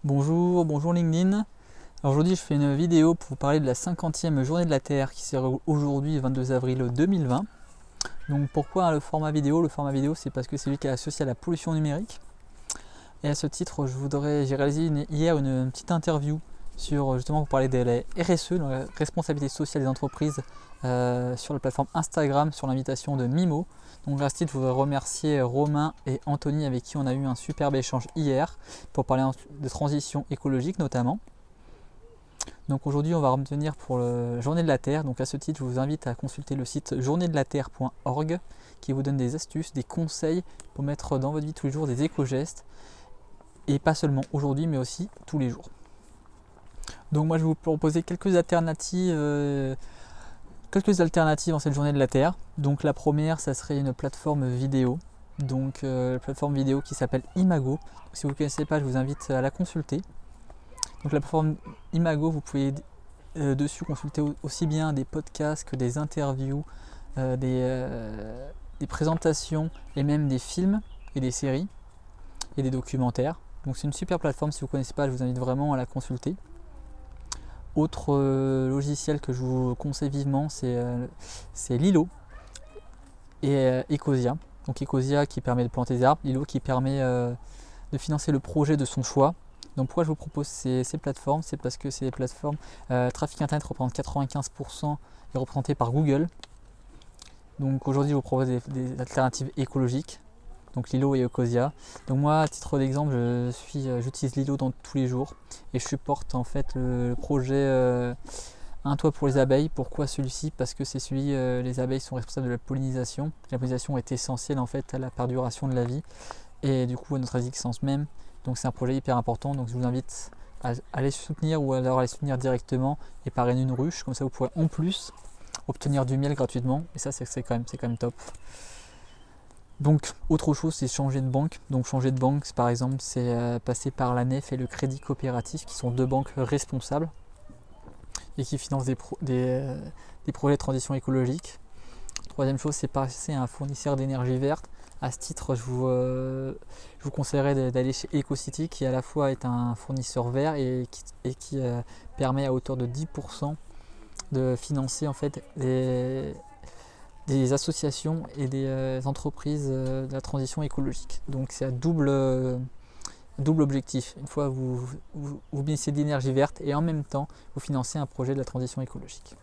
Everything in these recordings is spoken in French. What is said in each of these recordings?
Bonjour LinkedIn. Alors aujourd'hui je fais une vidéo pour vous parler de la 50e journée de la Terre qui sera aujourd'hui 22 avril 2020. Donc pourquoi le format vidéo? Le format vidéo c'est parce que c'est lui qui est associé à la pollution numérique. Et à ce titre j'ai réalisé hier une petite interview sur justement pour parler de la RSE, la responsabilité sociale des entreprises sur la plateforme Instagram sur l'invitation de Mimo. Donc à ce titre je voudrais remercier Romain et Anthony avec qui on a eu un superbe échange hier pour parler de transition écologique notamment. Donc aujourd'hui on va revenir pour la journée de la Terre. Donc à ce titre je vous invite à consulter le site journéedelaterre.org qui vous donne des astuces, des conseils pour mettre dans votre vie tous les jours des éco-gestes. Et pas seulement aujourd'hui mais aussi tous les jours. Donc moi je vais vous proposer quelques alternatives en cette journée de la Terre. Donc la première ça serait une plateforme vidéo. Donc plateforme vidéo qui s'appelle Imago. Donc, si vous ne connaissez pas je vous invite à la consulter. Donc la plateforme Imago, vous pouvez dessus consulter aussi bien des podcasts que des interviews, des présentations et même des films et des séries et des documentaires. Donc c'est une super plateforme, si vous ne connaissez pas, je vous invite vraiment à la consulter. Autre logiciel que je vous conseille vivement, c'est Lilo et Ecosia. Donc Ecosia qui permet de planter des arbres, Lilo qui permet de financer le projet de son choix. Donc pourquoi je vous propose ces plateformes? C'est parce que ces plateformes, trafic internet représente 95% est représenté par Google. Donc aujourd'hui je vous propose des alternatives écologiques. Donc Lilo et Ecosia. Donc moi à titre d'exemple j'utilise Lilo dans tous les jours et je supporte en fait le projet Un toit pour les abeilles. Pourquoi celui-ci? Parce que c'est les abeilles sont responsables de la pollinisation. La pollinisation est essentielle en fait à la perduration de la vie et du coup à notre existence même. Donc c'est un projet hyper important, donc je vous invite à aller soutenir ou alors à les soutenir directement et parrainer une ruche, comme ça vous pourrez en plus obtenir du miel gratuitement et ça c'est quand même top. Donc autre chose c'est changer de banque. Donc changer de banque par exemple c'est passer par la Nef et le Crédit Coopératif qui sont deux banques responsables et qui financent des projets de transition écologique. Troisième chose c'est passer à un fournisseur d'énergie verte. À ce titre, je vous conseillerais d'aller chez EcoCity qui à la fois est un fournisseur vert et qui permet à hauteur de 10% de financer en fait des associations et des entreprises de la transition écologique. Donc c'est à double objectif. Une fois vous bénéficiez d'énergie verte et en même temps vous financez un projet de la transition écologique.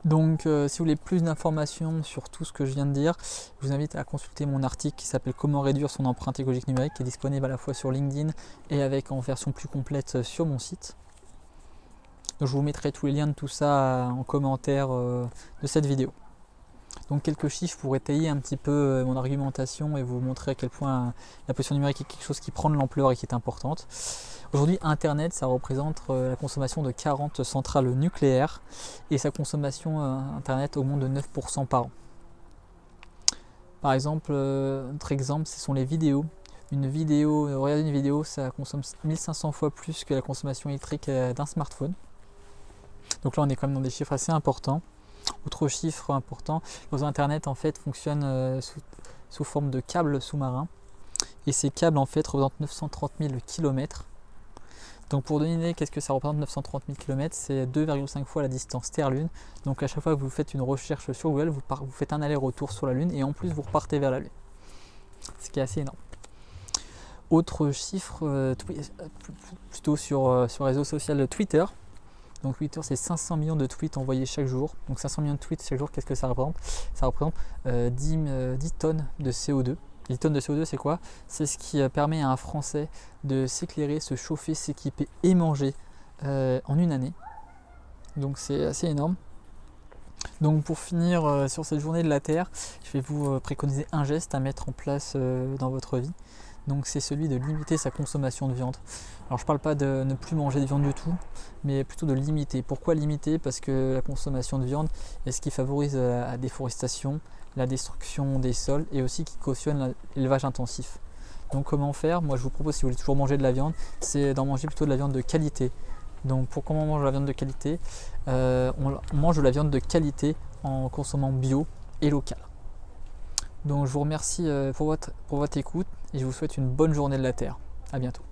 Donc si vous voulez plus d'informations sur tout ce que je viens de dire, je vous invite à consulter mon article qui s'appelle Comment réduire son empreinte écologique numérique qui est disponible à la fois sur LinkedIn et avec en version plus complète sur mon site. Donc, je vous mettrai tous les liens de tout ça en commentaire de cette vidéo. Donc quelques chiffres pour étayer un petit peu mon argumentation et vous montrer à quel point la pollution numérique est quelque chose qui prend de l'ampleur et qui est importante. Aujourd'hui, Internet, ça représente la consommation de 40 centrales nucléaires et sa consommation Internet augmente de 9% par an. Par exemple, autre exemple, ce sont les vidéos. Regarder une vidéo, ça consomme 1500 fois plus que la consommation électrique d'un smartphone. Donc là, on est quand même dans des chiffres assez importants. Autre chiffre important, le réseau Internet en fait fonctionne sous forme de câbles sous-marins et ces câbles en fait représentent 930 000 km. Donc pour donner une idée, qu'est-ce que ça représente 930 000 km? C'est 2,5 fois la distance Terre-Lune. Donc à chaque fois que vous faites une recherche sur Google, vous faites un aller-retour sur la Lune et en plus vous repartez vers la Lune. Ce qui est assez énorme. Autre chiffre, plutôt sur le réseau social Twitter. Donc Twitter c'est 500 millions de tweets envoyés chaque jour. Donc 500 millions de tweets chaque jour, qu'est-ce que ça représente? Ça représente 10 tonnes de CO2. 10 tonnes de CO2 c'est quoi? C'est ce qui permet à un Français de s'éclairer, se chauffer, s'équiper et manger en une année. Donc c'est assez énorme. Donc pour finir sur cette journée de la Terre, je vais vous préconiser un geste à mettre en place dans votre vie. Donc c'est celui de limiter sa consommation de viande. Alors je ne parle pas de ne plus manger de viande du tout, mais plutôt de limiter. Pourquoi limiter? Parce que la consommation de viande est ce qui favorise la déforestation, la destruction des sols et aussi qui cautionne l'élevage intensif. Donc comment faire? Moi je vous propose, si vous voulez toujours manger de la viande, c'est d'en manger plutôt de la viande de qualité. Donc pour comment on mange la viande de qualité? On mange de la viande de qualité en consommant bio et local. Donc je vous remercie pour votre écoute et je vous souhaite une bonne journée de la Terre. À bientôt.